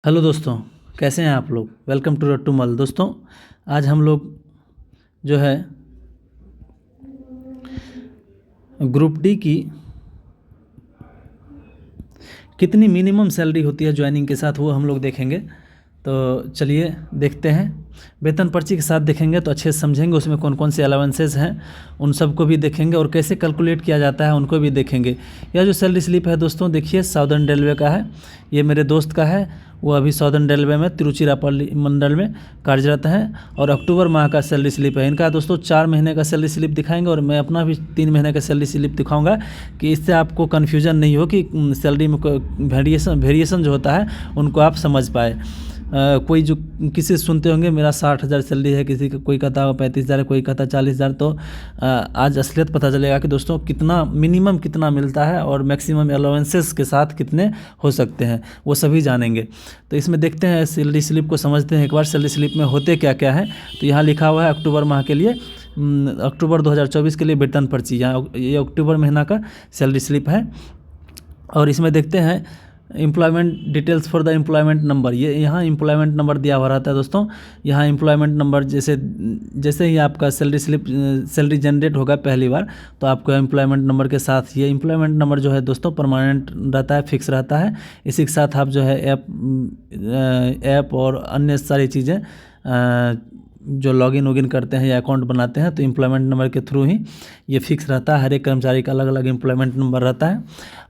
Hello दोस्तों, कैसे हैं आप लोग। Welcome to Rattumal. दोस्तों, आज हम लोग जो है ग्रुप डी की कितनी मिनिमम सैलरी होती है ज्वाइनिंग के साथ, वो हम लोग देखेंगे। तो चलिए देखते हैं। वेतन पर्ची के साथ देखेंगे तो अच्छे से समझेंगे, उसमें कौन कौन से अलाउंसेस हैं उन सबको भी देखेंगे और कैसे कैलकुलेट किया जाता है उनको भी देखेंगे। यह जो सैलरी स्लिप है दोस्तों, देखिए साउदर्न रेलवे का है। ये मेरे दोस्त का है, वो अभी साउदर्न रेलवे में तिरुचिरापल्ली मंडल में कार्यरत हैं और अक्टूबर माह का सैलरी स्लिप है इनका। दोस्तों 4 महीने का सैलरी स्लिप दिखाएंगे और मैं अपना भी 3 महीने का सैलरी स्लिप दिखाऊंगा कि इससे आपको कन्फ्यूजन नहीं हो कि सैलरी में वेरिएशन जो होता है उनको आप समझ पाए। कोई जो किसी से सुनते होंगे मेरा 60,000 सैलरी है, किसी का कोई कहता 35,000 है, कोई कहता 40,000। तो आज असलियत पता चलेगा कि दोस्तों कितना मिनिमम कितना मिलता है और मैक्सिमम अलाउंसेस के साथ कितने हो सकते हैं, वो सभी जानेंगे। तो इसमें देखते हैं, सैलरी स्लिप को समझते हैं एक बार। सैलरी स्लिप में होते क्या क्या है, तो यहाँ लिखा हुआ है अक्टूबर माह के लिए, अक्टूबर 2024 के लिए वेतन पर्ची। यहाँ ये अक्टूबर महीना का सैलरी स्लिप है और इसमें देखते हैं employment details for the employment number. ये यहाँ एम्प्लॉयमेंट नंबर दिया हुआ रहता है दोस्तों। यहाँ एम्प्लॉयमेंट नंबर जैसे ही आपका सैलरी जनरेट होगा पहली बार, तो आपको एम्प्लॉयमेंट नंबर के साथ ये एम्प्लॉयमेंट नंबर जो है दोस्तों परमानेंट रहता है, फिक्स रहता है। इसी के साथ आप जो है ऐप और अन्य सारी चीज़ें जो लॉगिन वोगिन करते हैं या अकाउंट बनाते हैं, तो एम्प्लॉयमेंट नंबर के थ्रू ही ये फिक्स रहता है। हर एक कर्मचारी का अलग अलग एम्प्लॉयमेंट नंबर रहता है।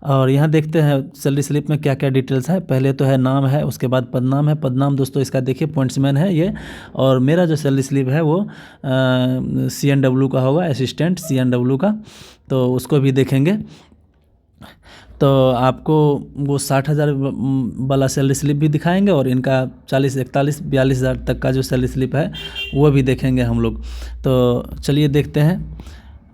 और यहाँ देखते हैं सैलरी स्लिप में क्या क्या डिटेल्स है। पहले तो है नाम है, उसके बाद पदनाम है। पदनाम दोस्तों इसका देखिए पॉइंट्समैन है ये। और मेरा जो सैलरी स्लिप है वो CNW का होगा, असिस्टेंट CNW का, तो उसको भी देखेंगे। तो आपको वो 60,000 वाला सैलरी स्लिप भी दिखाएंगे और इनका 40, 41, 42,000 तक का जो सैलरी स्लिप है वो भी देखेंगे हम लोग। तो चलिए देखते हैं।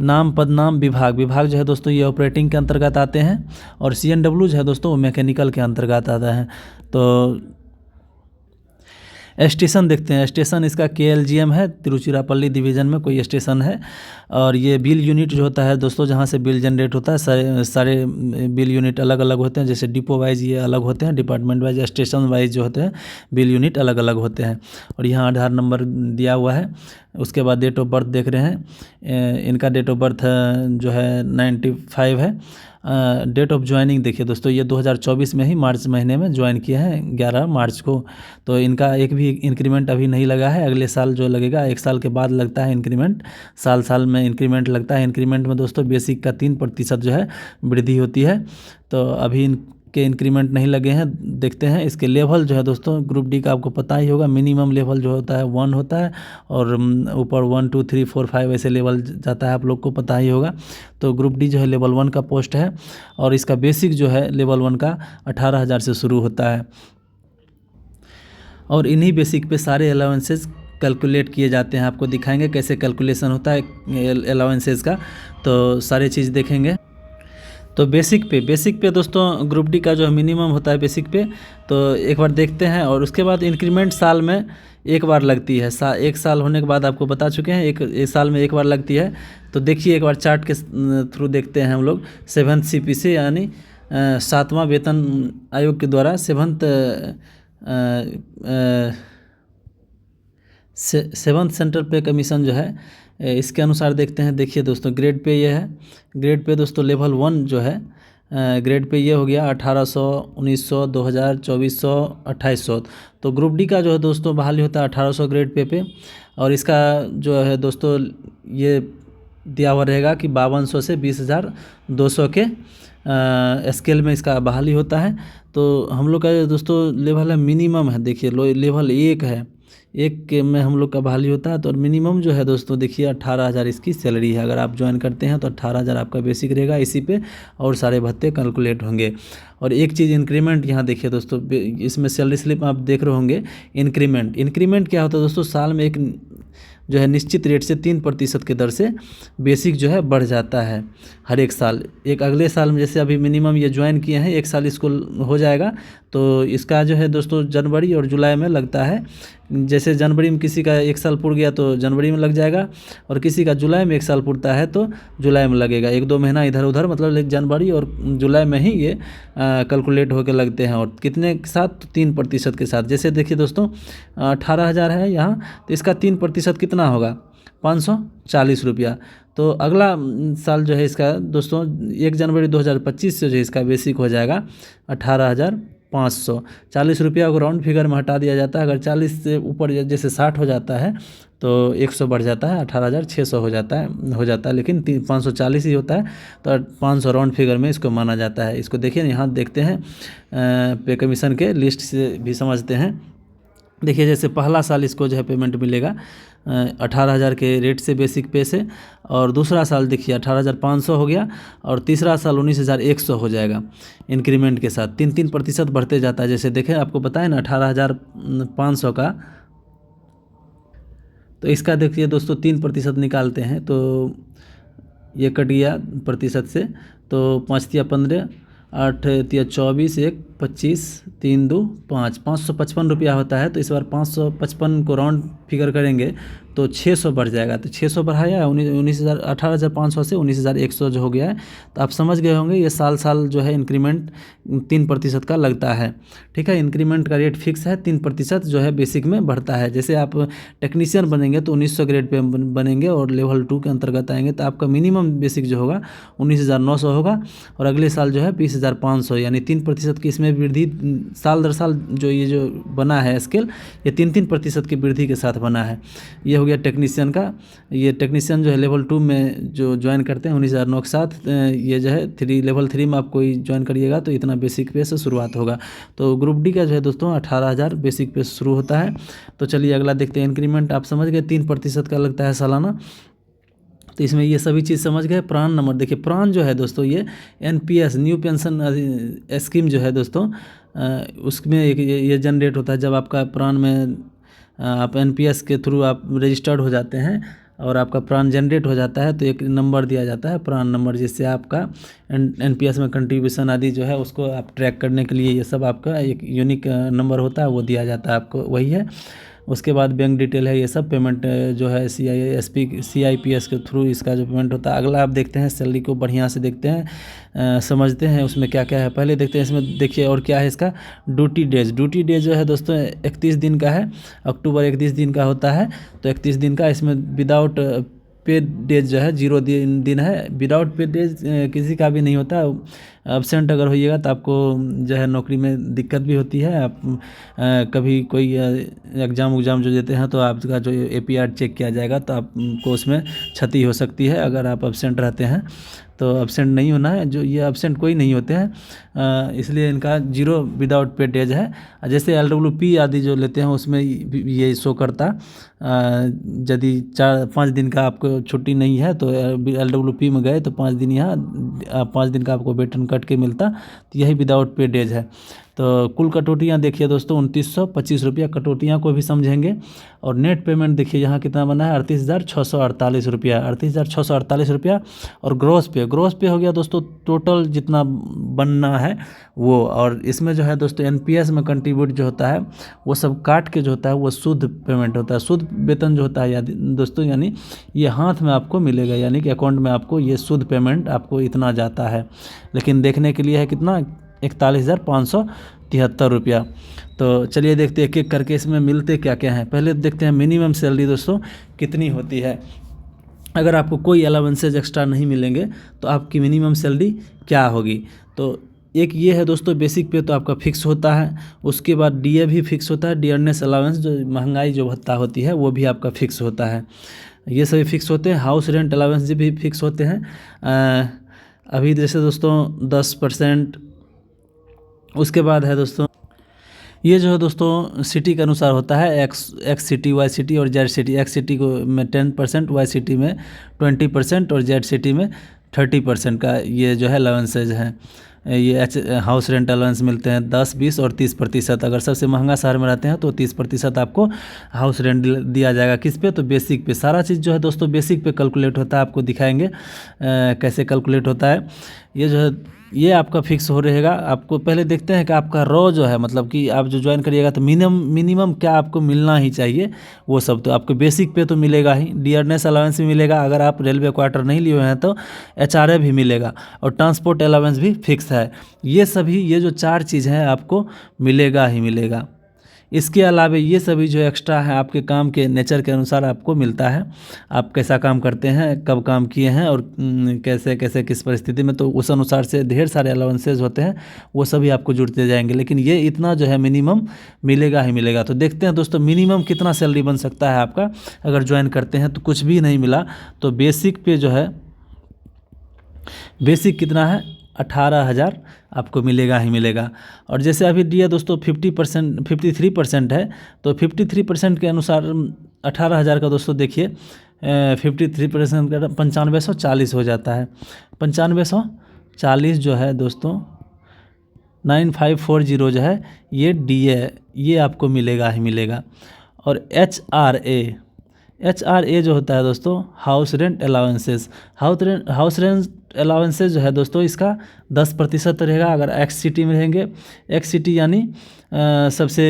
नाम, पदनाम, विभाग जो है दोस्तों ये ऑपरेटिंग के अंतर्गत आते हैं और CNW जो है दोस्तों वो मैकेनिकल के अंतर्गत आता है। तो स्टेशन देखते हैं। स्टेशन इसका KLGM है, तिरुचिरापल्ली डिवीज़न में कोई स्टेशन है। और ये बिल यूनिट जो होता है दोस्तों, जहाँ से बिल जनरेट होता है, सारे बिल यूनिट अलग अलग होते हैं। जैसे डिपो वाइज ये अलग होते हैं, डिपार्टमेंट वाइज, स्टेशन वाइज जो होते हैं बिल यूनिट अलग अलग होते हैं। और यहाँ आधार नंबर दिया हुआ है। उसके बाद डेट ऑफ बर्थ देख रहे हैं, इनका डेट ऑफ बर्थ जो है 95 है। डेट ऑफ ज्वाइनिंग देखिए दोस्तों, ये 2024 में ही मार्च महीने में ज्वाइन किए हैं 11 मार्च को। तो इनका एक भी इंक्रीमेंट अभी नहीं लगा है, अगले साल जो लगेगा, 1 साल के बाद लगता है इंक्रीमेंट। साल में इंक्रीमेंट लगता है। इंक्रीमेंट में दोस्तों बेसिक का 3% जो है वृद्धि होती है। तो अभी के इंक्रीमेंट नहीं लगे हैं। देखते हैं इसके लेवल जो है दोस्तों, ग्रुप डी का आपको पता ही होगा, मिनिमम लेवल जो होता है 1 होता है और ऊपर 1 2 3 4 5 ऐसे लेवल जाता है, आप लोग को पता ही होगा। तो ग्रुप डी जो है लेवल 1 का पोस्ट है और इसका बेसिक जो है लेवल 1 का 18,000 से शुरू होता है। और इन्हीं बेसिक पे सारे अलाउंसेस कैलकुलेट किए जाते हैं। आपको दिखाएंगे कैसे कैलकुलेशन होता है अलाउंसेस का, तो सारी चीज़ देखेंगे। तो बेसिक पे दोस्तों ग्रुप डी का जो मिनिमम होता है बेसिक पे, तो एक बार देखते हैं। और उसके बाद इंक्रीमेंट साल में एक बार लगती है। 1 साल होने के बाद आपको बता चुके हैं, एक साल में एक बार लगती है। तो देखिए एक बार चार्ट के थ्रू देखते हैं हम लोग। 7th CPC यानी 7वां वेतन आयोग के द्वारा 7th सेंट्रल पे कमीशन जो है, इसके अनुसार देखते हैं। देखिए दोस्तों ग्रेड पे ये है। ग्रेड पे दोस्तों लेवल 1 जो है, ग्रेड पे ये हो गया 1800, 1900, 2000, 2400, 2800। तो ग्रुप डी का जो है दोस्तों बहाली होता है 1800 ग्रेड पे। और इसका जो है दोस्तों ये दिया हुआ रहेगा कि 5200 से 20,200 के स्केल में इसका बहाली होता है। तो हम लोग का दोस्तों लेवल है मिनिमम है, देखिए लेवल 1 है, 1 के में हम लोग का बहाली होता है। तो मिनिमम जो है दोस्तों देखिए 18,000 इसकी सैलरी है। अगर आप ज्वाइन करते हैं तो 18,000 आपका बेसिक रहेगा, इसी पे और सारे भत्ते कैलकुलेट होंगे। और एक चीज़ इंक्रीमेंट यहाँ देखिए दोस्तों, इसमें सैलरी स्लिप आप देख रहे होंगे। इंक्रीमेंट क्या होता है दोस्तों, साल में एक जो है निश्चित रेट से 3% के दर से बेसिक जो है बढ़ जाता है हर एक साल। एक अगले साल में जैसे अभी मिनिमम ये ज्वाइन किए हैं, 1 साल इसको हो जाएगा तो इसका जो है दोस्तों जनवरी और जुलाई में लगता है। जैसे जनवरी में किसी का 1 साल पूर गया तो जनवरी में लग जाएगा, और किसी का जुलाई में 1 साल पूरता है तो जुलाई में लगेगा। 1-2 महीना इधर उधर, मतलब जनवरी और जुलाई में ही ये कैलकुलेट होकर लगते हैं। और कितने के साथ? तो 3% के साथ। जैसे देखिए दोस्तों 18,000 है यहाँ, तो इसका 3% कितना होगा? 540 रुपया। तो अगला साल जो है इसका दोस्तों 1 जनवरी 2025 से जो है इसका बेसिक हो जाएगा 18,500। 40 रुपया को राउंड फिगर में हटा दिया जाता है। अगर 40 से ऊपर जैसे 60 हो जाता है तो 100 बढ़ जाता है, 18,600 हो जाता है, लेकिन 540 ही होता है, तो 500 राउंड फिगर में इसको माना जाता है। इसको देखिए यहाँ देखते हैं पे कमीशन के लिस्ट से भी समझते हैं। देखिए जैसे पहला साल इसको जो है पेमेंट मिलेगा 18,000 के रेट से बेसिक पे से, और दूसरा साल देखिए 18,500 हो गया, और तीसरा साल 19,100 हो जाएगा इंक्रीमेंट के साथ। 3% बढ़ते जाता है। जैसे देखें आपको बताया ना 18,500 का, तो इसका देखिए दोस्तों 3% निकालते हैं तो ये कट गया प्रतिशत से, तो 5 तिया 15, 8 तिया 24, 1 25, 3 2 5, 555 रुपया होता है। तो इस बार 555 को राउंड फिगर करेंगे तो 600 बढ़ जाएगा। तो 600 बढ़ाया 18,500 से 19,100 जो हो गया है। तो आप समझ गए होंगे ये साल साल जो है इंक्रीमेंट 3% का लगता है। ठीक है, इंक्रीमेंट का रेट फिक्स है, 3% जो है बेसिक में बढ़ता है। जैसे आप टेक्नीशियन बनेंगे तो 1900 ग्रेड पे बनेंगे और लेवल 2 के अंतर्गत आएंगे तो आपका मिनिमम बेसिक जो होगा 19,900 होगा, और अगले साल जो है 20,500, यानी 3% की इसमें वृद्धि साल दर साल जो ये जो बना है स्केल, ये 3% की वृद्धि के साथ बना है। ये हो गया टेक्नीशियन का। ये टेक्नीशियन जो है लेवल 2 में जो ज्वाइन करते हैं 19,900 के साथ, ये जो है लेवल 3 में आप कोई ज्वाइन करिएगा तो इतना बेसिक पे से शुरुआत होगा। तो ग्रुप डी का जो है दोस्तों 18,000 बेसिक पे शुरू होता है। तो चलिए अगला देखते हैं। इंक्रीमेंट आप समझ गए 3% का लगता है सालाना। तो इसमें ये सभी चीज़ समझ गए। प्रान नंबर देखिए, प्रान जो है दोस्तों ये NPS न्यू पेंशन स्कीम जो है दोस्तों उसमें ये जनरेट होता है जब आपका प्रान में आप NPS के थ्रू आप रजिस्टर्ड हो जाते हैं और आपका प्रान जनरेट हो जाता है, तो एक नंबर दिया जाता है प्रान नंबर, जिससे आपका NPS में कंट्रीब्यूशन आदि जो है उसको आप ट्रैक करने के लिए ये सब आपका एक यूनिक नंबर होता है वो दिया जाता है आपको, वही है। उसके बाद बैंक डिटेल है, ये सब पेमेंट जो है CIPS के थ्रू इसका जो पेमेंट होता है। अगला आप देखते हैं सैलरी को बढ़िया से देखते हैं, समझते हैं उसमें क्या क्या है। पहले देखते हैं इसमें देखिए और क्या है इसका ड्यूटी डेज। ड्यूटी डेज जो है दोस्तों 31 दिन का है, अक्टूबर 31 दिन का होता है, तो 31 दिन का। इसमें विदाउट पेड डेज जो है 0 दिन है। विदाउट पेड डेज किसी का भी नहीं होता। एब्सेंट अगर होइएगा तो आपको जो है नौकरी में दिक्कत भी होती है। आप कभी कोई एग्ज़ाम जो देते हैं तो आपका जो APR चेक किया जाएगा तो आपको उसमें क्षति हो सकती है अगर आप एब्सेंट रहते हैं। तो एब्सेंट नहीं होना है, जो ये एब्सेंट कोई नहीं होते हैं, इसलिए इनका 0 विदाउट पेड डेज है। जैसे LWP आदि जो लेते हैं उसमें ये शो करता, यदि 4-5 दिन का आपको छुट्टी नहीं है तो LWP में गए तो 5 दिन यहाँ 5 दिन का आपको वेतन कट के मिलता, तो यही विदाउट पेड डेज है। तो कुल कटौतियाँ देखिए दोस्तों 2925 रुपया कटौतियाँ को भी समझेंगे। और नेट पेमेंट देखिए यहाँ कितना बना है 38,648 रुपया, 38,648 रुपया। और ग्रॉस पे हो गया दोस्तों टोटल जितना बनना है वो। और इसमें जो है दोस्तों NPS में कंट्रीब्यूट जो होता है वो सब काट के जो होता है वो शुद्ध पेमेंट होता है। शुद्ध वेतन जो होता है दोस्तों, यानी ये हाथ में आपको मिलेगा, यानी कि अकाउंट में आपको ये शुद्ध पेमेंट आपको इतना जाता है। लेकिन देखने के लिए है कितना 41,573 रुपया। तो चलिए देखते हैं एक एक करके इसमें मिलते क्या क्या हैं। पहले देखते हैं मिनिमम सैलरी दोस्तों कितनी होती है। अगर आपको कोई अलाउंसेज एक्स्ट्रा नहीं मिलेंगे तो आपकी मिनिमम सैलरी क्या होगी। तो एक ये है दोस्तों बेसिक पे तो आपका फिक्स होता है। उसके बाद DA भी फिक्स होता है, डियरनेस अलाउंस जो महंगाई जो भत्ता होती है वो भी आपका फिक्स होता है। ये सभी फिक्स होते हैं। हाउस रेंट अलाउंस भी फिक्स होते हैं। अभी जैसे दोस्तों 10%। उसके बाद है दोस्तों ये जो है दोस्तों सिटी के अनुसार होता है, एक्स सिटी, वाई सिटी और जेड सिटी। एक्स सिटी को में 10%, वाई सिटी में 20% और जेड सिटी में 30% का ये जो है अलाउंसेज है। ये हाउस रेंट अलाउंस मिलते हैं 10, 20 और 30%। अगर सबसे महंगा शहर में रहते हैं तो 30% आपको हाउस रेंट दिया जाएगा। किस पे? तो बेसिक पे। सारा चीज़ जो है दोस्तों बेसिक पे कैलकुलेट होता है, आपको दिखाएंगे कैसे कैलकुलेट होता है। ये जो है ये आपका फिक्स हो रहेगा। आपको पहले देखते हैं कि आपका रॉ जो है, मतलब कि आप जो ज्वाइन करिएगा तो मिनिमम क्या आपको मिलना ही चाहिए, वो सब तो आपको बेसिक पे तो मिलेगा ही, डियरनेस अलाउंस भी मिलेगा, अगर आप रेलवे क्वार्टर नहीं लिए हुए हैं तो एचआरए भी मिलेगा, और ट्रांसपोर्ट अलाउंस भी फिक्स है। ये सभी, ये जो 4 चीज़ हैं आपको मिलेगा ही मिलेगा। इसके अलावा ये सभी जो एक्स्ट्रा है आपके काम के नेचर के अनुसार आपको मिलता है। आप कैसा काम करते हैं, कब काम किए हैं, और कैसे कैसे किस परिस्थिति में, तो उस अनुसार से ढेर सारे अलाउंसेज होते हैं, वो सभी आपको जुड़ते जाएंगे। लेकिन ये इतना जो है मिनिमम मिलेगा ही मिलेगा। तो देखते हैं दोस्तों मिनिमम कितना सैलरी बन सकता है आपका अगर ज्वाइन करते हैं। तो कुछ भी नहीं मिला तो बेसिक पे जो है, बेसिक कितना है, 18,000 आपको मिलेगा ही मिलेगा। और जैसे अभी दिया दोस्तों 50%, 53% है, तो 53% के अनुसार 18,000 का दोस्तों देखिए 53% का 9540 हो जाता है। 9540 जो है दोस्तों 9540 जो है ये DA, ये आपको मिलेगा ही मिलेगा। और HRA जो होता है दोस्तों house rent allowances, house rent allowances जो है दोस्तों इसका 10% रहेगा अगर एक्स सिटी में रहेंगे। एक्स सिटी यानी सबसे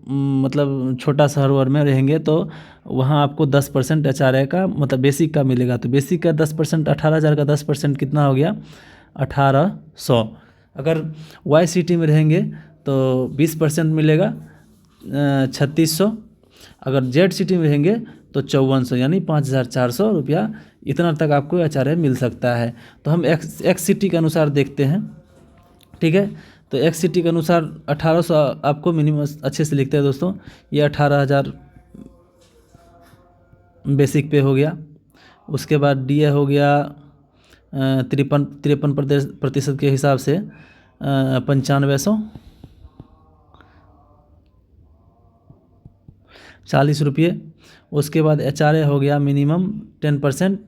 मतलब छोटा शहर वर में रहेंगे तो वहाँ आपको 10% HRA का मतलब बेसिक का मिलेगा। तो बेसिक का 10%, 18,000 का 10% कितना हो गया, 1800। अगर वाई सिटी में रहेंगे तो 20% मिलेगा, 3600। अगर जेड सिटी में रहेंगे तो 5400, यानी 5,400 रुपया, इतना तक आपको HRA मिल सकता है। तो हम एक्स सिटी के अनुसार देखते हैं, ठीक है। तो एक्स सिटी के अनुसार 1800 आपको मिनिमम अच्छे से लिखते हैं दोस्तों। ये 18,000 बेसिक पे हो गया। उसके बाद DA हो गया 53% के हिसाब से 9500 40 रुपये। उसके बाद HRA हो गया मिनिमम 10%।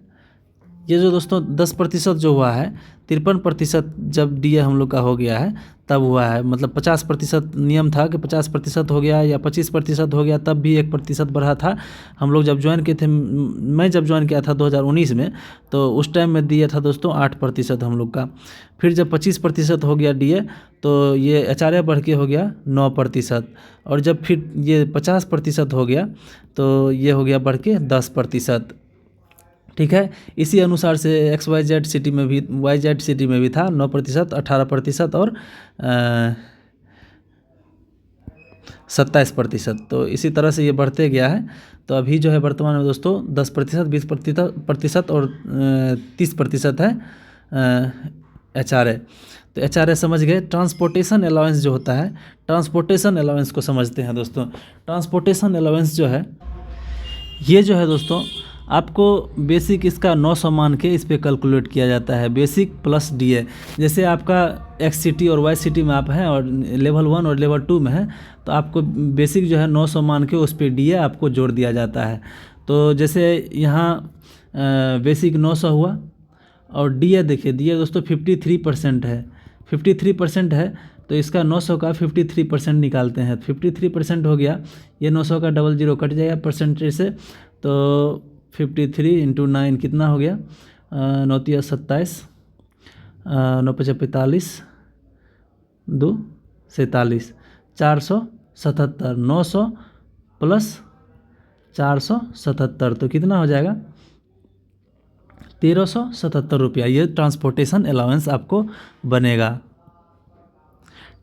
ये जो दोस्तों 10% जो हुआ है, 53% जब DA हम लोग का हो गया है तब हुआ है। मतलब 50% नियम था कि 50% हो गया या 25% हो गया, तब भी 1% बढ़ा था। हम लोग जब ज्वाइन किए थे, मैं जब ज्वाइन किया था 2019 में, तो उस टाइम में दिया था दोस्तों 8% हम लोग का। फिर जब 25% हो गया DA तो ये HRA बढ़ के हो गया 9%। और जब फिर ये 50% हो गया तो ये हो गया बढ़ के 10%, ठीक है। इसी अनुसार से XYZ सिटी में भी, YZ सिटी में भी था 9%, 18% और 27%। तो इसी तरह से ये बढ़ते गया है। तो अभी जो है वर्तमान में दोस्तों 10%, 20% और 30% है HRA। तो HRA समझ गए। ट्रांसपोर्टेशन अलाउंस जो होता है, ट्रांसपोर्टेशन अलाउंस को समझते हैं दोस्तों। ट्रांसपोर्टेशन अलाउंस जो है, ये जो है दोस्तों आपको बेसिक इसका 900 मान के इस पे कैलकुलेट किया जाता है, बेसिक प्लस DA। जैसे आपका एक्स सिटी और वाई सिटी में आप हैं और लेवल 1 और लेवल 2 में है, तो आपको बेसिक जो है 900 मान के उस पर DA आपको जोड़ दिया जाता है। तो जैसे यहाँ बेसिक 900 हुआ और DA देखिए, DA दोस्तों 53% है, 53% है। तो इसका 900 का 53% निकालते हैं, 53% हो गया। ये 900 का 00 कट जाएगा परसेंटेज से, तो 53 × 9 कितना हो गया, 9 × 27, 9 × 5 = 45, 2 = 47, 477। 900 प्लस 477 तो कितना हो जाएगा, 1377 रुपया। ये ट्रांसपोर्टेशन अलाउंस आपको बनेगा,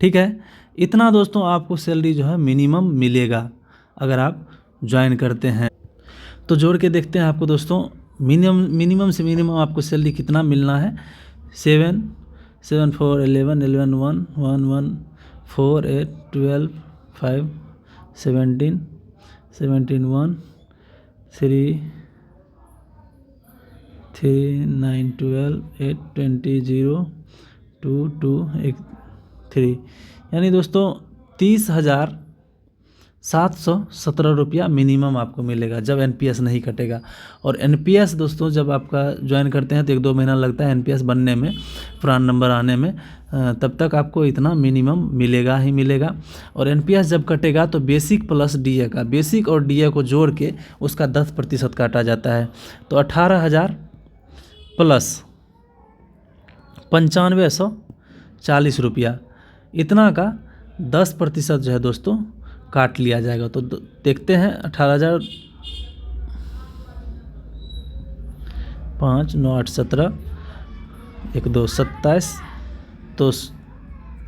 ठीक है। इतना दोस्तों आपको सैलरी जो है मिनिमम मिलेगा अगर आप ज्वाइन करते हैं। तो जोड़ के देखते हैं आपको दोस्तों मिनिमम से मिनिमम आपको सैलरी कितना मिलना है। 7, 7, 4, 11, 11, 1, 1, 1, 4, 8, 12, 5, 17, 17, 1, 3, 3, 9, 12, 8, 20, 0, 2, 2, 3, यानी दोस्तों 30,717 रुपया मिनिमम आपको मिलेगा जब NPS नहीं कटेगा। और NPS दोस्तों जब आपका ज्वाइन करते हैं तो 1-2 महीना लगता है NPS बनने में, पुराना नंबर आने में, तब तक आपको इतना मिनिमम मिलेगा ही मिलेगा। और NPS जब कटेगा तो बेसिक प्लस DA का, बेसिक और DA को जोड़ के उसका 10% काटा जाता है। तो 18,000 प्लस 9500 ₹340 इतना का 10% जो है दोस्तों काट लिया जाएगा। तो देखते हैं 18,000 5 9 8 17 1 2 27, तो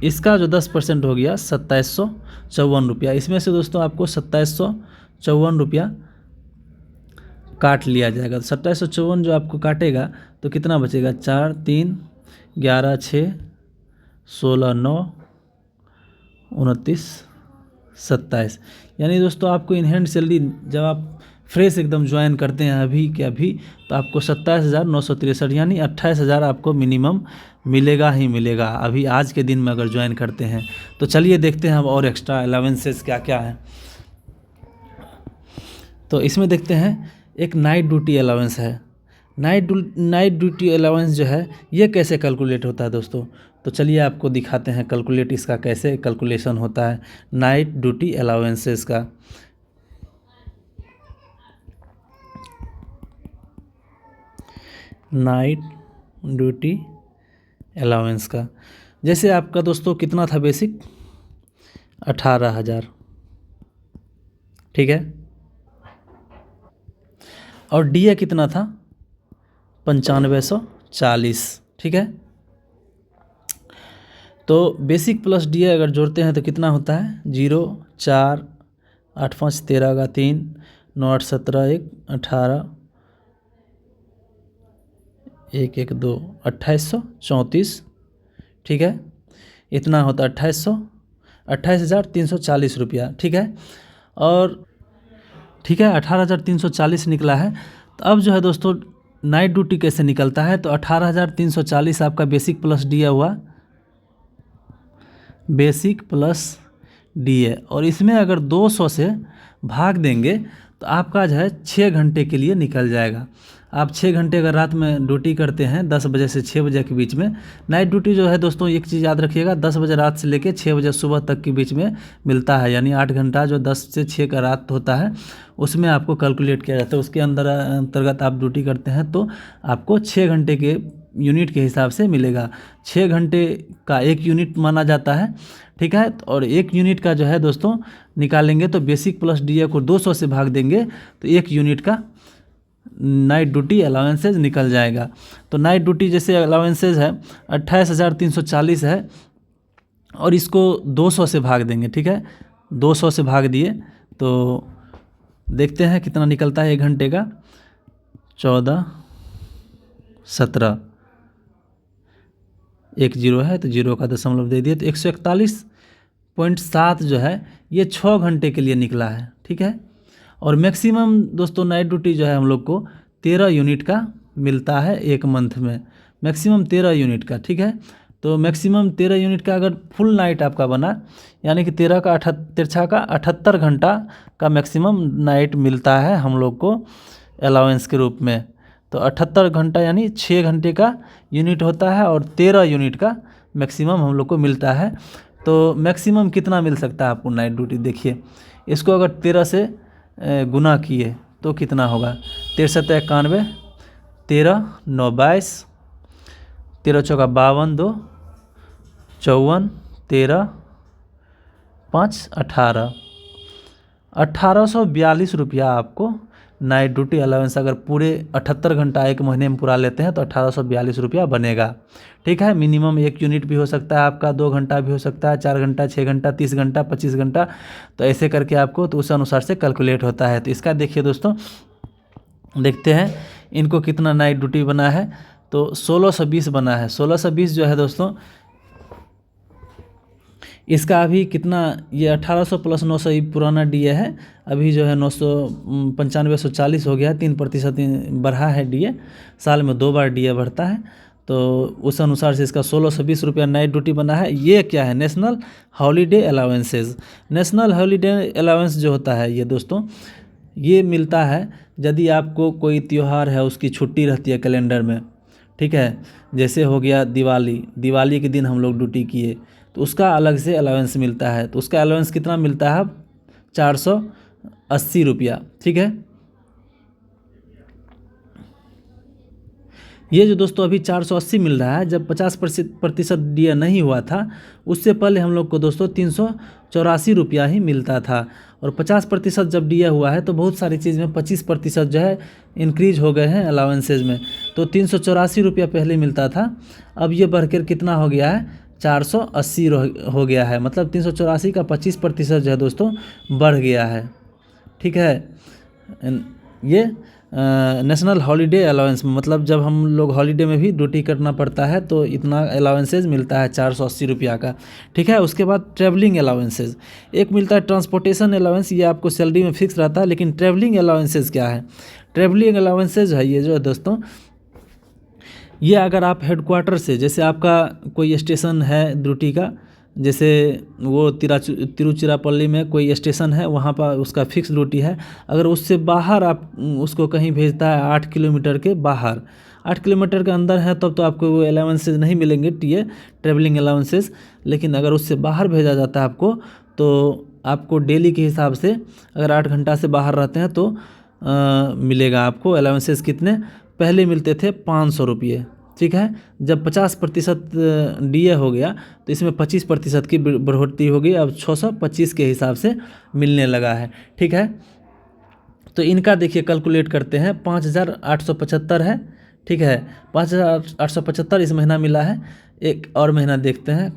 इसका जो 10% हो गया ₹2754। इसमें से दोस्तों आपको ₹2754 काट लिया जाएगा। तो 2754 जो आपको काटेगा तो कितना बचेगा? 4 3 11 6 16 9 29 27। यानी दोस्तों आपको इन हैंड सैलरी जब आप फ्रेश एकदम ज्वाइन करते हैं अभी के अभी, तो आपको 27,963 यानी 28,000 आपको मिनिमम मिलेगा ही मिलेगा अभी आज के दिन में अगर ज्वाइन करते हैं। तो चलिए देखते हैं अब और एक्स्ट्रा अलावेंसेस क्या क्या है। तो इसमें देखते हैं एक नाइट ड्यूटी अलावेंस है। नाइट ड्यूटी अलावेंस जो है ये कैसे कैलकुलेट होता है दोस्तों? तो चलिए आपको दिखाते हैं कैलकुलेट इसका कैसे कैलकुलेशन होता है नाइट ड्यूटी अलावेंसेस का। नाइट ड्यूटी अलाउंस का जैसे आपका दोस्तों कितना था बेसिक? 18,000, ठीक है। और डीए कितना था? 9540, ठीक है। तो बेसिक प्लस डीए अगर जोड़ते हैं तो कितना होता है? 0 4 8 5 13 का 3 9 8 17 1 18 1 1 2 2834, ठीक है। इतना होता है 28,340 रुपया, ठीक है। और ठीक है 18,340 निकला है। तो अब जो है दोस्तों नाइट ड्यूटी कैसे निकलता है? तो 18,340 आपका बेसिक प्लस डीए हुआ, बेसिक प्लस डीए, और इसमें अगर 200 से भाग देंगे तो आपका जो है 6 घंटे के लिए निकल जाएगा। आप 6 घंटे अगर रात में ड्यूटी करते हैं 10 बजे से 6 बजे के बीच में, नाइट ड्यूटी जो है दोस्तों एक चीज़ याद रखिएगा 10 बजे रात से लेके 6 बजे सुबह तक के बीच में मिलता है, यानी 8 घंटा जो 10 से 6 का रात होता है उसमें आपको कैलकुलेट किया जाता है। उसके अंतर्गत आप ड्यूटी करते हैं तो आपको 6 घंटे के यूनिट के हिसाब से मिलेगा। 6 घंटे का 1 यूनिट माना जाता है, ठीक है। और 1 यूनिट का जो है दोस्तों निकालेंगे तो बेसिक प्लस डीए को 200 से भाग देंगे तो 1 यूनिट का नाइट ड्यूटी अलाउंसेज निकल जाएगा। तो नाइट ड्यूटी जैसे अलाउंसेज है 28,340 है और इसको 200 से भाग देंगे, ठीक है। 200 से भाग दिए तो देखते हैं कितना निकलता है 1 घंटे का। 14 17 1 0 है तो 0 का दशमलव दे दिए तो 141.7 जो है ये 6 घंटे के लिए निकला है, ठीक है। और मैक्सिमम दोस्तों नाइट ड्यूटी जो है हम लोग को 13 यूनिट का मिलता है 1 मंथ में, मैक्सिमम 13 यूनिट का, ठीक है। तो मैक्सिमम 13 यूनिट का अगर फुल नाइट आपका बना यानी कि 13 का 78 घंटा का मैक्सिमम नाइट मिलता है हम लोग को अलाउंस के रूप में। तो 78 घंटा यानी 6 घंटे का यूनिट होता है और 13 यूनिट का मैक्सिमम हम लोग को मिलता है। तो मैक्सिमम कितना मिल सकता है आपको नाइट ड्यूटी? देखिए इसको अगर 13 से गुना किए तो कितना होगा? 63 91 13 9 22 13 चौका 52 2 54 13 5 18 1842 रुपया आपको नाइट ड्यूटी अलाउंस अगर पूरे 78 घंटा 1 महीने में पूरा लेते हैं तो 1842 रुपया बनेगा, ठीक है। मिनिमम 1 यूनिट भी हो सकता है आपका, 2 घंटा भी हो सकता है, 4 घंटा 6 घंटा 30 घंटा 25 घंटा, तो ऐसे करके आपको तो उस अनुसार से कैलकुलेट होता है। तो इसका देखिए दोस्तों देखते हैं इनको कितना नाइट ड्यूटी बना है। तो 1620 बना है। 1620 जो है दोस्तों इसका अभी कितना, ये 1800 प्लस 900 ये पुराना डीए है, अभी जो है 995 हो गया, 3% बढ़ा है डीए, साल में 2 बार डीए बढ़ता है। तो उस अनुसार से इसका 1620 रुपया नाइट ड्यूटी बना है। ये क्या है? National holiday allowances. National holiday allowance जो होता है ये दोस्तों ये मिलता है यदि आपको कोई त्यौहार है उसकी छुट्टी रहती है कैलेंडर में, ठीक है। जैसे हो गया दिवाली के दिन हम लोग ड्यूटी किए तो उसका अलग से अलाउंस मिलता है। तो उसका अलाउंस कितना मिलता है? 480 रुपया, ठीक है। ये जो दोस्तों अभी 480 मिल रहा है, जब 50% डीए नहीं हुआ था उससे पहले हम लोग को दोस्तों 384 रुपया ही मिलता था। और 50% जब डीए हुआ है तो बहुत सारी चीज़ में 25% जो है इंक्रीज हो गए हैं अलाउंसेज में। तो 384 रुपया पहले मिलता था, अब ये बढ़कर कितना हो गया है, 480 हो गया है। मतलब 384 का 25% जो है दोस्तों बढ़ गया है। ठीक है, ये नेशनल हॉलीडे अलाउंस, मतलब जब हम लोग हॉलीडे में भी ड्यूटी करना पड़ता है तो इतना अलाउंसेज मिलता है 480 रुपया का। ठीक है, उसके बाद ट्रैवलिंग अलाउंसेज एक मिलता है, ट्रांसपोर्टेशन अलाउंस, ये आपको सैलरी में फिक्स रहता है। लेकिन ट्रैवलिंग अलाउंसेज क्या है, ट्रैवलिंग अलाउंसेज है ये जो है दोस्तों, ये अगर आप हेडक्वार्टर से, जैसे आपका कोई स्टेशन है ड्यूटी का, जैसे वो तिरुचिरापल्ली में कोई स्टेशन है, वहाँ पर उसका फिक्स ड्यूटी है, अगर उससे बाहर आप उसको कहीं भेजता है 8 किलोमीटर के बाहर, 8 किलोमीटर के अंदर है तब तो आपको वो अलाउंसेज नहीं मिलेंगे, टीए ट्रैवलिंग अलाउंसेज। लेकिन अगर उससे बाहर भेजा जाता है आपको, तो आपको डेली के हिसाब से अगर 8 घंटा से बाहर रहते हैं तो मिलेगा आपको अलाउंसेज। कितने पहले मिलते थे, 500 रुपये। ठीक है, जब 50% डीए हो गया तो इसमें 25% की बढ़ोतरी हो गई, अब 625 के हिसाब से मिलने लगा है। ठीक है, तो इनका देखिए कैलकुलेट करते हैं, 5875 है। ठीक है, 5875 इस महीना मिला है। एक और महीना देखते हैं,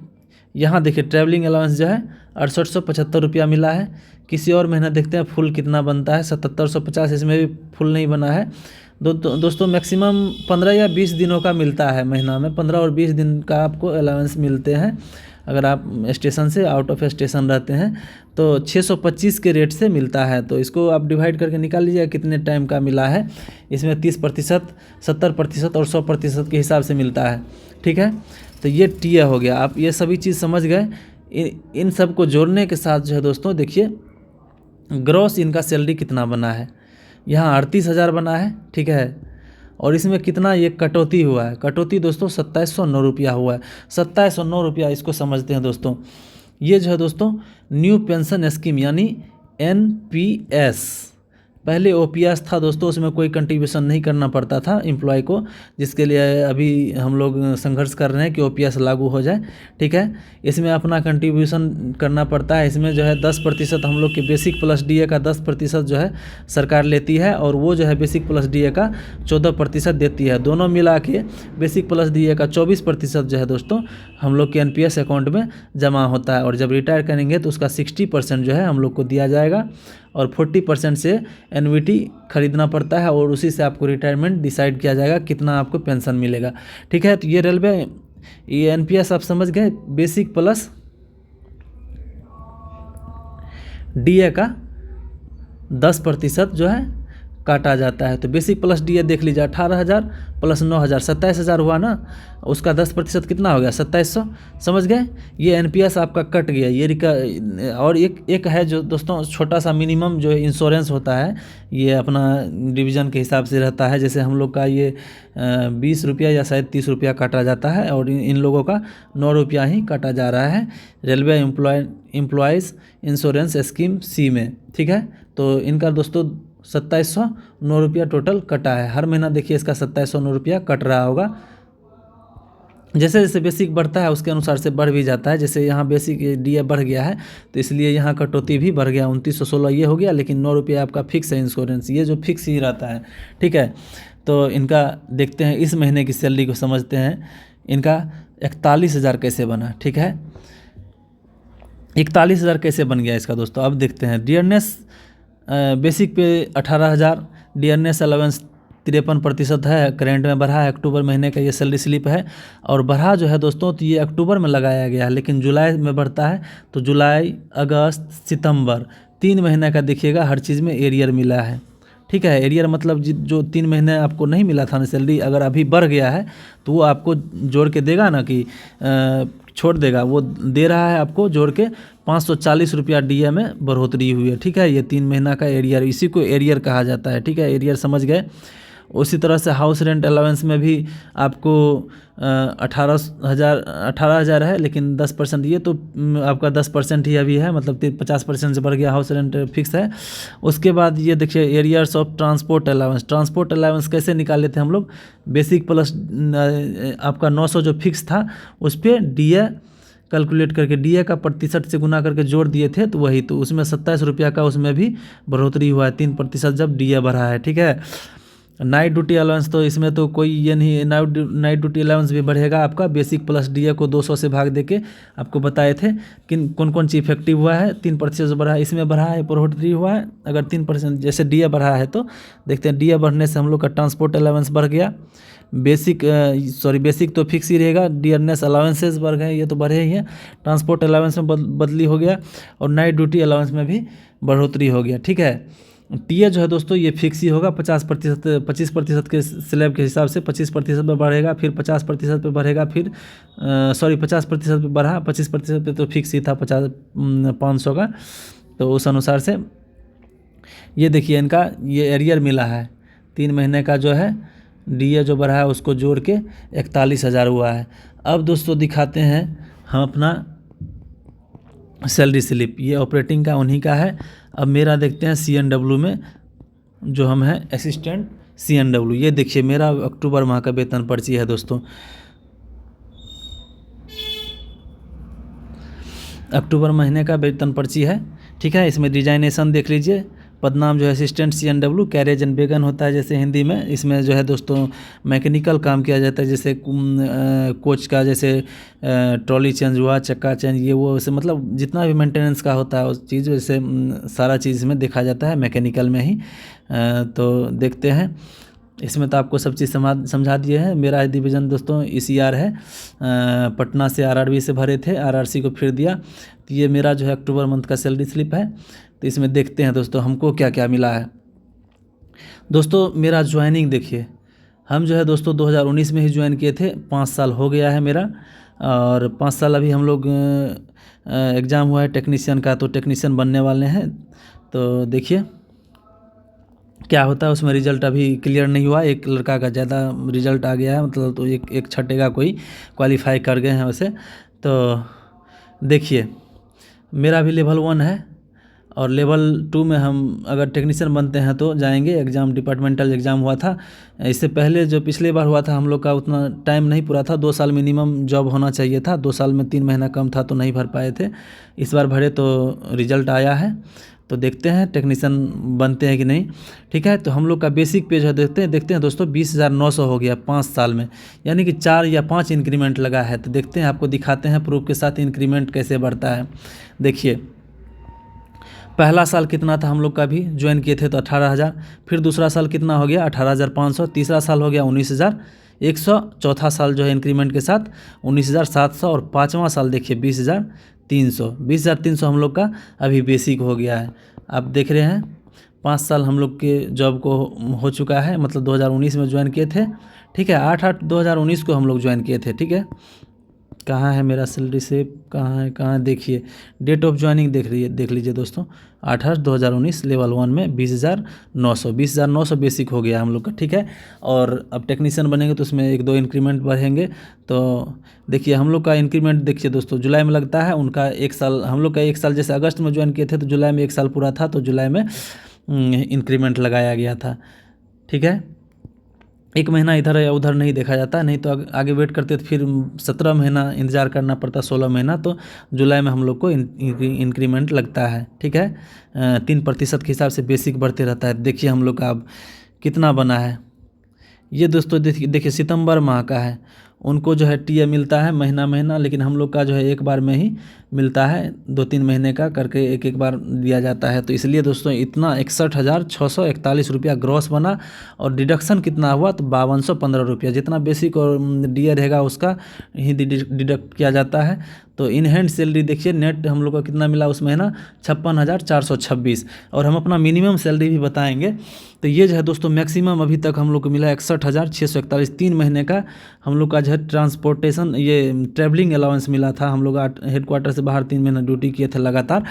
यहाँ देखिए ट्रैवलिंग अलाउंस जो है 6875 रुपया मिला है। किसी और महीना देखते हैं फुल कितना बनता है, 7750, इसमें भी फुल नहीं बना है। दोस्तों मैक्सिमम 15 या 20 दिनों का मिलता है महीना में, 15 और 20 दिन का आपको अलाउंस मिलते हैं। अगर आप स्टेशन से आउट ऑफ स्टेशन रहते हैं तो 625 के रेट से मिलता है। तो इसको आप डिवाइड करके निकाल लीजिए कितने टाइम का मिला है। इसमें 30%, 70% और 100% के हिसाब से मिलता है। ठीक है, तो ये टीए हो गया। आप ये सभी चीज़ समझ गए। इन सब को जोड़ने के साथ जो है दोस्तों देखिए ग्रॉस इनका सैलरी कितना बना है, यहाँ 38,000 बना है। ठीक है, और इसमें कितना ये कटौती हुआ है, कटौती दोस्तों 2709 रुपया हुआ है। 2709 रुपया इसको समझते हैं दोस्तों, ये जो है दोस्तों न्यू पेंशन स्कीम यानी एनपीएस। पहले ओपीएस था दोस्तों, उसमें कोई कंट्रीब्यूशन नहीं करना पड़ता था एम्प्लॉय को, जिसके लिए अभी हम लोग संघर्ष कर रहे हैं कि ओपीएस लागू हो जाए। ठीक है, इसमें अपना कंट्रीब्यूशन करना पड़ता है। इसमें जो है 10% हम लोग के बेसिक प्लस डीए का 10% जो है सरकार लेती है, और वो जो है बेसिक प्लस डीए का 14% देती है। दोनों मिला के बेसिक प्लस डीए का 24% जो है दोस्तों हम लोग के एनपीएस अकाउंट में जमा होता है। और जब रिटायर करेंगे तो उसका 60% जो है हम लोग को दिया जाएगा, और 40% से एनवीटी खरीदना पड़ता है, और उसी से आपको रिटायरमेंट डिसाइड किया जाएगा कितना आपको पेंशन मिलेगा। ठीक है, तो ये रेलवे ये एनपीएस आप समझ गए, बेसिक प्लस डीए का 10% जो है काटा जाता है। तो बेसिक प्लस डीए देख लीजिए, 18,000 प्लस 9,000, 27,000 हुआ ना, उसका 10% कितना हो गया, 2700। समझ गए, ये एनपीएस आपका कट गया। ये और एक है जो दोस्तों छोटा सा मिनिमम जो इंश्योरेंस होता है, ये अपना डिवीज़न के हिसाब से रहता है। जैसे हम लोग का ये 20 रुपया या शायद 30 रुपया काटा जाता है, और इन लोगों का 9 रुपया ही काटा जा रहा है रेलवे एम्प्लॉयज़ इंश्योरेंस स्कीम सी में। ठीक है, तो इनका दोस्तों 2709 रुपया टोटल कटा है। हर महीना देखिए इसका 2709 रुपया कट रहा होगा। जैसे जैसे बेसिक बढ़ता है उसके अनुसार से बढ़ भी जाता है। जैसे यहाँ बेसिक डीए बढ़ गया है तो इसलिए यहाँ कटौती भी बढ़ गया, 2916 ये हो गया। लेकिन 9 रुपया आपका फिक्स है इंश्योरेंस, ये जो फिक्स ही रहता है। ठीक है, तो इनका देखते हैं इस महीने की सैलरी को समझते हैं। इनका 41,000 कैसे बना। ठीक है, 41,000 कैसे बन गया इसका दोस्तों, अब देखते हैं। डियरनेस बेसिक पे 18,000, डियरनेस अलाउंस 53% है, करेंट में बढ़ा है। अक्टूबर महीने का ये सैलरी स्लिप है, और बढ़ा जो है दोस्तों तो ये अक्टूबर में लगाया गया है, लेकिन जुलाई में बढ़ता है। तो जुलाई, अगस्त, सितंबर 3 महीने का देखिएगा हर चीज़ में एरियर मिला है। ठीक है, एरियर मतलब जो 3 महीने आपको नहीं मिला था ना सैलरी, अगर अभी बढ़ गया है तो वो आपको जोड़ के देगा ना, कि छोड़ देगा, वो दे रहा है आपको जोड़ के 540 रुपया डीए में बढ़ोतरी हुई है। ठीक है, ये 3 महीना का एरियर, इसी को एरियर कहा जाता है। ठीक है, एरियर समझ गए। उसी तरह से हाउस रेंट अलाउंस में भी आपको 18,000 है, लेकिन 10% ये तो आपका 10% ही अभी है, मतलब 50% से बढ़ गया, हाउस रेंट फिक्स है। उसके बाद ये देखिए arrears of transport allowance. Transport allowance कैसे निकाले थे हम लोग, बेसिक प्लस आपका 900 जो फिक्स था उस पर डीए कैलकुलेट करके डीए का प्रतिशत से गुना करके जोड़ दिए थे, तो वही तो उसमें 27 रुपया का उसमें भी बढ़ोतरी हुआ है 3% जब डीए बढ़ा है, ठीक है। नाइट ड्यूटी अलाउंस तो इसमें तो कोई ये नहीं, नाइट ड्यूटी अलाउंस भी बढ़ेगा आपका, बेसिक प्लस डीए को 200 से भाग देके आपको बताए थे कि कौन कौन चीज़ इफेक्टिव हुआ है। 3% से बढ़ा है, इसमें बढ़ा है, बढ़ोतरी हुआ है। अगर 3% जैसे डीए बढ़ा है तो देखते हैं, डीए बढ़ने से हम लोग का ट्रांसपोर्ट अलाउंस बढ़ गया, बेसिक तो फिक्स ही रहेगा, डियरनेस अलाउंसेस बढ़ गए, ये तो बढ़े ही हैं। ट्रांसपोर्ट अलाउंस में बदली हो गया और नाइट ड्यूटी अलाउंस में भी बढ़ोतरी हो गया, ठीक है। टीए जो है दोस्तों ये फिक्स ही होगा, 25% के स्लैब के हिसाब से 25% पे बढ़ेगा, फिर 50% पे बढ़ेगा, फिर 50% पे बढ़ा, 25% पे तो फिक्स ही था 500 का। तो उस अनुसार से ये देखिए इनका ये एरियर मिला है 3 महीने का जो है, डीए जो बढ़ा है उसको जोड़ के 41,000 हुआ है। अब दोस्तों दिखाते हैं हम अपना सैलरी स्लिप, ये ऑपरेटिंग का उन्हीं का है। अब मेरा देखते हैं CNW में, जो हम हैं असिस्टेंट CNW। ये देखिए मेरा अक्टूबर माह का वेतन पर्ची है दोस्तों, अक्टूबर महीने का वेतन पर्ची है, ठीक है। इसमें डिजाइनेशन देख लीजिए, पदनाम जो है assistant CNW, carriage and wagon होता है जैसे हिंदी में। इसमें जो है दोस्तों मैकेनिकल काम किया जाता है, जैसे कोच का जैसे ट्रॉली चेंज हुआ, चक्का चेंज, ये वो से मतलब जितना भी मेंटेनेंस का होता है उस चीज़, जैसे सारा चीज़ इसमें देखा जाता है मैकेनिकल में ही। तो देखते हैं, इसमें तो आपको सब चीज़ समझा दिए हैं। मेरा डिवीज़न दोस्तों ECR है, पटना से RRB से भरे थे, RRC को फिर दिया। तो ये मेरा जो है अक्टूबर मंथ का सैलरी स्लिप है। तो इसमें देखते हैं दोस्तों हमको क्या क्या मिला है। दोस्तों मेरा ज्वाइनिंग देखिए, हम जो है दोस्तों 2019 में ही ज्वाइन किए थे, 5 साल हो गया है मेरा, और 5 साल अभी हम लोग एग्ज़ाम हुआ है टेक्नीशियन का, तो टेक्नीशियन बनने वाले हैं। तो देखिए क्या होता है उसमें, रिजल्ट अभी क्लियर नहीं हुआ, एक लड़का का ज़्यादा रिजल्ट आ गया है, मतलब तो एक छठे का कोई क्वालिफाई कर गए हैं वैसे। तो देखिए मेरा भी लेवल 1 है, और लेवल 2 में हम अगर टेक्नीशियन बनते हैं तो जाएंगे एग्ज़ाम, डिपार्टमेंटल एग्ज़ाम हुआ था। इससे पहले जो पिछले बार हुआ था हम लोग का उतना टाइम नहीं पूरा था, 2 साल मिनिमम जॉब होना चाहिए था, 2 साल में 3 महीना कम था तो नहीं भर पाए थे। इस बार भरे तो रिजल्ट आया है, तो देखते हैं टेक्नीशियन बनते हैं कि नहीं, ठीक है। तो हम लोग का बेसिक पे जो है देखते हैं दोस्तों 20,900 हो गया 5 साल में, यानी कि 4 या 5 इंक्रीमेंट लगा है। तो देखते हैं, आपको दिखाते हैं प्रूफ के साथ इंक्रीमेंट कैसे बढ़ता है। देखिए पहला साल कितना था हम लोग का, भी ज्वाइन किए थे तो 18,000, फिर दूसरा साल कितना हो गया 18,500, तीसरा साल हो गया 19,100, चौथा साल जो है इंक्रीमेंट के साथ 19,700, और 5वां साल देखिए 20,300 हम लोग का अभी बेसिक हो गया है। आप देख रहे हैं 5 साल हम लोग के जॉब को हो चुका है, मतलब 2019 में ज्वाइन किए थे, ठीक है। 8/8/2019 को हम लोग ज्वाइन किए थे, ठीक है। कहाँ है मेरा सैलरी स्लिप, कहाँ देखिए, डेट ऑफ ज्वाइनिंग देख लीजिए दोस्तों, 8/8/2019 लेवल 1 में 20,900 बेसिक हो गया हम लोग का, ठीक है। और अब टेक्नीशियन बनेंगे तो उसमें 1-2 इंक्रीमेंट बढ़ेंगे। तो देखिए हम लोग का इंक्रीमेंट देखिए दोस्तों जुलाई में लगता है, उनका 1 साल, हम लोग का 1 साल, जैसे अगस्त में ज्वाइन किए थे तो जुलाई में 1 साल पूरा था, तो जुलाई में इंक्रीमेंट लगाया गया था, ठीक है। 1 महीना इधर या उधर नहीं देखा जाता, नहीं तो आगे वेट करते तो फिर 17 महीना इंतज़ार करना पड़ता, 16 महीना। तो जुलाई में हम लोग को इंक्रीमेंट लगता है, ठीक है। 3% के हिसाब से बेसिक बढ़ते रहता है। देखिए हम लोग का अब कितना बना है, ये दोस्तों देखिए सितंबर माह का है, उनको जो है टीए मिलता है महीना, लेकिन हम लोग का जो है एक बार में ही मिलता है, 2-3 महीने का करके एक बार दिया जाता है। तो इसलिए दोस्तों इतना 61,641 रुपया ग्रॉस बना, और डिडक्शन कितना हुआ तो 5215 रुपया, जितना बेसिक और डीए रहेगा उसका ही डिडक्ट किया जाता है। तो इन हैंड सैलरी देखिए नेट हम लोग का कितना मिला उस महीना 56,426, और हम अपना मिनिमम सैलरी भी बताएंगे। तो ये जो है दोस्तों मैक्सिमम अभी तक हम लोग को मिला 61,641, 3 महीने का हम लोग का जो है ट्रांसपोर्टेशन, ये ट्रैवलिंग अलाउंस मिला था। हम लोग हेडक्वार्टर से बाहर 3 महीना ड्यूटी किए थे लगातार,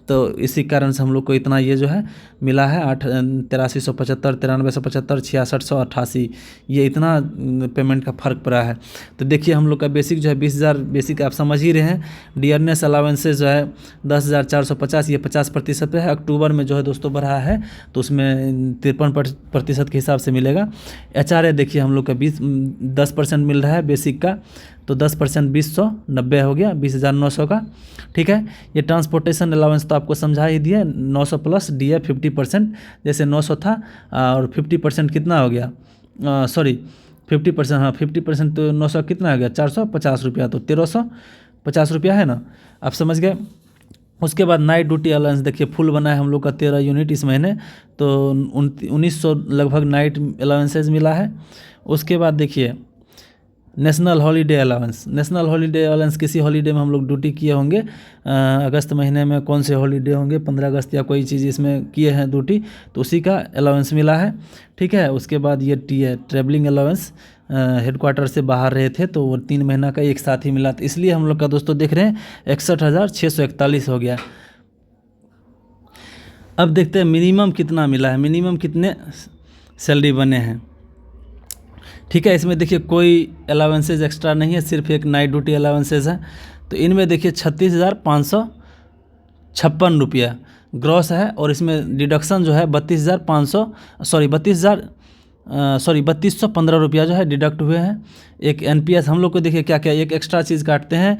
तो इसी कारण से हम लोग को इतना ये जो है मिला है 8375, 9375, 6688, ये इतना पेमेंट का फ़र्क पड़ा है। तो देखिए हम लोग का बेसिक जो है 20,000 बेसिक आप समझ ही रहे हैं। डियरनेस अलाउंसेस जो है 10,450, ये 50% पे है। अक्टूबर में जो है दोस्तों बढ़ा है तो उसमें 53% के हिसाब से मिलेगा। HRA देखिए हम लोग का 10% मिल रहा है बेसिक का, तो 10% 2090 हो गया, 20,900 का। ठीक है, ये ट्रांसपोर्टेशन अलाउंस तो आपको समझा ही दिया, 900 प्लस DA 50%, जैसे 900 था और 50% कितना हो गया, सॉरी 50%, हाँ 50% तो 900 कितना हो गया, 450 रुपया, तो 1350 रुपया है ना, आप समझ गए। उसके बाद नाइट ड्यूटी अलाउंस देखिए फुल बना है हम लोग का 13 यूनिट इस महीने, तो 1900 लगभग नाइट अलाउंसेज मिला है। उसके बाद देखिए national holiday allowance, national holiday allowance किसी हॉलीडे में हम लोग ड्यूटी किए होंगे, अगस्त महीने में कौन से हॉलीडे होंगे, 15 अगस्त या कोई चीज़ इसमें किए हैं ड्यूटी, तो उसी का अलाउंस मिला है। ठीक है, उसके बाद ये ट्रैवलिंग अलाउंस, हेडक्वार्टर से बाहर रहे थे तो वो 3 महीना का एक साथ ही मिला, तो इसलिए हम लोग का दोस्तों देख रहे हैं 61,641 हो गया। अब देखते हैं मिनिमम कितना मिला है, मिनिमम कितने सैलरी बने हैं। ठीक है, इसमें देखिए कोई अलाउंसेज एक्स्ट्रा नहीं है, सिर्फ एक नाइट ड्यूटी अलाउंसेज है। तो इनमें देखिए 36,556 रुपया ग्रॉस है, और इसमें डिडक्शन जो है 32,215 रुपया जो है डिडक्ट हुए हैं। एक NPS हम लोग को देखिए क्या क्या एक एक्स्ट्रा चीज़ काटते हैं,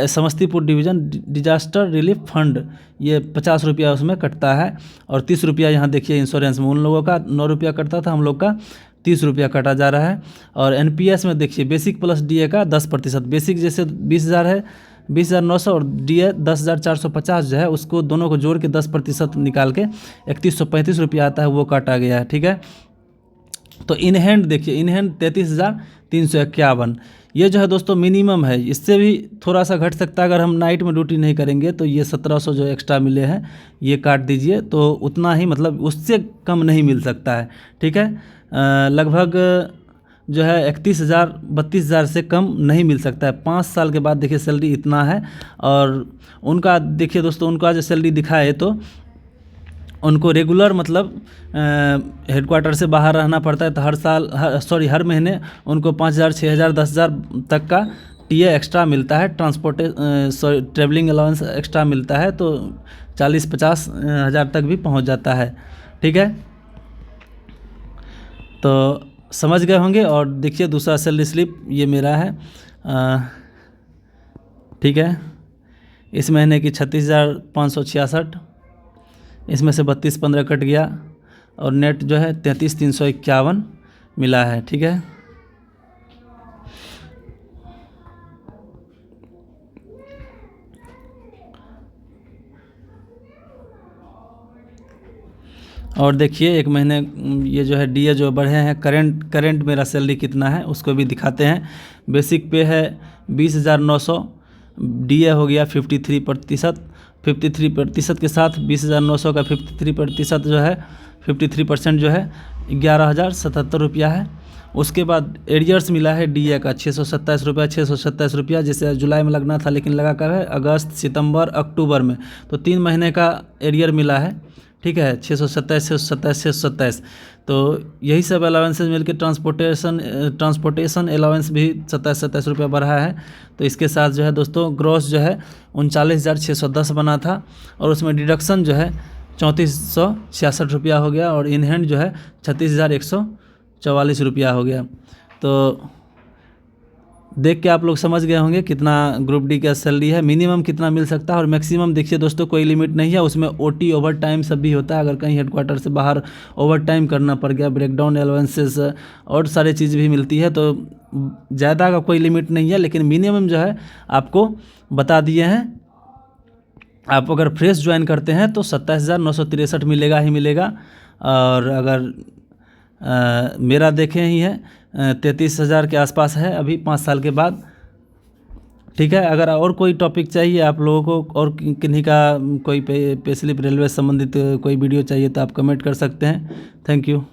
Samastipur division disaster relief fund, ये 50 रुपया उसमें कटता है, और 30 रुपया यहाँ देखिए इंश्योरेंस में उन लोगों का 9 रुपया कटता था, हम लोग का 30 रुपया काटा जा रहा है। और NPS में देखिए बेसिक प्लस DA का 10%, बेसिक जैसे 20,000 है, 20,900, और DA 10,450 जो है उसको दोनों को जोड़ के 10% निकाल के 3135 रुपया आता है, वो काटा गया है। ठीक है, तो इन हैंड देखिए, इन हैंड 33,351, ये जो है दोस्तों मिनिमम है, इससे भी थोड़ा सा घट सकता है अगर हम नाइट में ड्यूटी नहीं करेंगे, तो ये 1700 जो एक्स्ट्रा मिले हैं ये काट दीजिए, तो उतना ही, मतलब उससे कम नहीं मिल सकता है। ठीक है, लगभग जो है 31,000 32,000 से कम नहीं मिल सकता है। 5 साल के बाद देखिए सैलरी इतना है, और उनका देखिए दोस्तों उनका जो सैलरी दिखा है तो उनको रेगुलर मतलब हेडक्वार्टर से बाहर रहना पड़ता है, तो हर महीने उनको 5,000 6,000 10,000 तक का TA एक्स्ट्रा मिलता है, ट्रैवलिंग अलाउंस एक्स्ट्रा मिलता है, तो 40-50 हज़ार तक भी पहुंच जाता है। ठीक है, तो समझ गए होंगे। और देखिए दूसरा सैलरी स्लिप ये मेरा है, ठीक है, इस महीने की 36,566, इसमें से 32,15 कट गया, और नेट जो है 33,351 मिला है। ठीक है, और देखिए एक महीने ये जो है DA जो बढ़े हैं, करंट मेरा सैलरी कितना है उसको भी दिखाते हैं। बेसिक पे है 20,900, DA हो गया 53%, 53% के साथ 20,900 का 53% जो है 53% जो है 11,077 रुपया है। उसके बाद एरियर्स मिला है DA का 627 रुपया, जैसे जुलाई में लगना था लेकिन लगा कब है, अगस्त, सितंबर, अक्टूबर में, तो 3 महीने का एरियर मिला है। ठीक है, 627, तो यही सब अलाउंसेज मिलकर ट्रांसपोर्टेशन अलाउंस भी 27 रुपया बढ़ा है। तो इसके साथ जो है दोस्तों ग्रॉस जो है 39,610 बना था, और उसमें डिडक्शन जो है 3466 रुपया हो गया, और इन हैंड जो है 36,144 रुपया हो गया। तो देख के आप लोग समझ गए होंगे कितना ग्रुप डी का सैलरी है, मिनिमम कितना मिल सकता है, और मैक्सिमम देखिए दोस्तों कोई लिमिट नहीं है, उसमें OT ओवर टाइम सब भी होता है। अगर कहीं हेडक्वार्टर से बाहर ओवर टाइम करना पड़ गया, ब्रेकडाउन अलाउंसेस और सारी चीज़ भी मिलती है, तो ज़्यादा का कोई लिमिट नहीं है, लेकिन मिनिमम जो है आपको बता दिए हैं। आप अगर फ्रेश ज्वाइन करते हैं तो 27,963 मिलेगा ही मिलेगा, और अगर मेरा देखें ही है 33,000 के आसपास है अभी 5 साल के बाद। ठीक है, अगर और कोई टॉपिक चाहिए आप लोगों को, और किन्हीं का कोई पे स्लिप रेलवे संबंधित कोई वीडियो चाहिए तो आप कमेंट कर सकते हैं। Thank you.